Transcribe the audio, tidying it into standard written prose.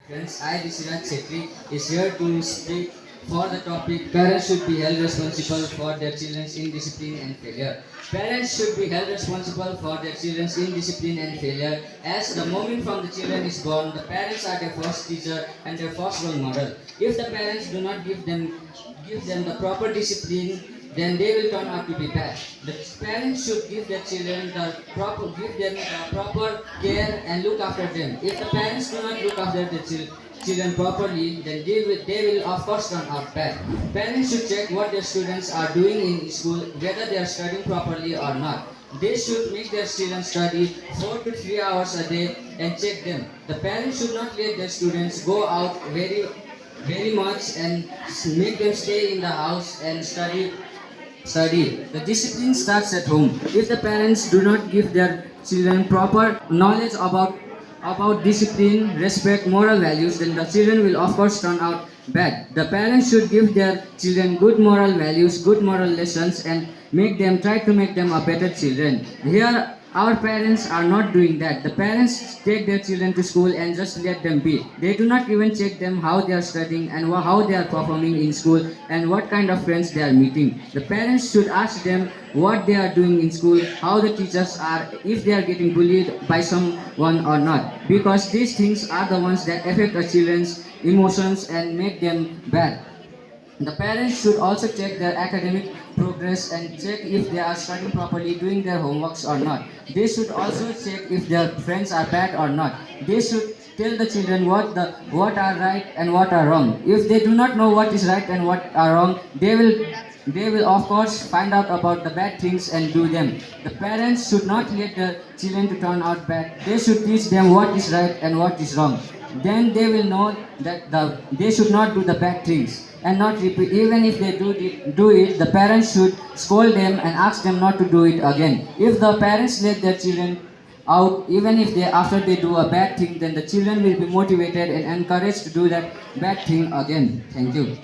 Friends, I, Rishirat Chetri, is here to speak for the topic Parents should be held responsible for their children's indiscipline and failure. Parents should be held responsible for their children's indiscipline and failure as the moment from the children is born, the parents are their first teacher and their first role model. If the parents do not give them the proper discipline, then they will turn out to be bad. The parents should give their children the proper care and look after them. If the parents do not look after their children properly, then they will of course turn out bad. Parents should check what their students are doing in school, whether they are studying properly or not. They should make their children study 4 to 3 hours a day and check them. The parents should not let their students go out very much and make them stay in the house and study. The discipline starts at home. If the parents do not give their children proper knowledge about discipline, respect, moral values, then the children will of course turn out bad. The parents should give their children good moral values, good moral lessons, and try to make them a better children. Here our parents are not doing that. The parents take their children to school and just let them be. They do not even check them how they are studying and how they are performing in school and what kind of friends they are meeting. The parents should ask them what they are doing in school, how the teachers are, if they are getting bullied by someone or not. Because these things are the ones that affect our children's emotions and make them bad. The parents should also check their academic progress and check if they are studying properly, doing their homeworks or not. They should also check if their friends are bad or not. They should tell the children what are right and what are wrong. If they do not know what is right and what are wrong, they will of course find out about the bad things and do them. The parents should not let the children to turn out bad. They should teach them what is right and what is wrong. Then they will know that they should not do the bad things and not repeat. Even if they do it, the parents should scold them and ask them not to do it again. If the parents let their children out, even if after they do a bad thing, then the children will be motivated and encouraged to do that bad thing again. Thank you.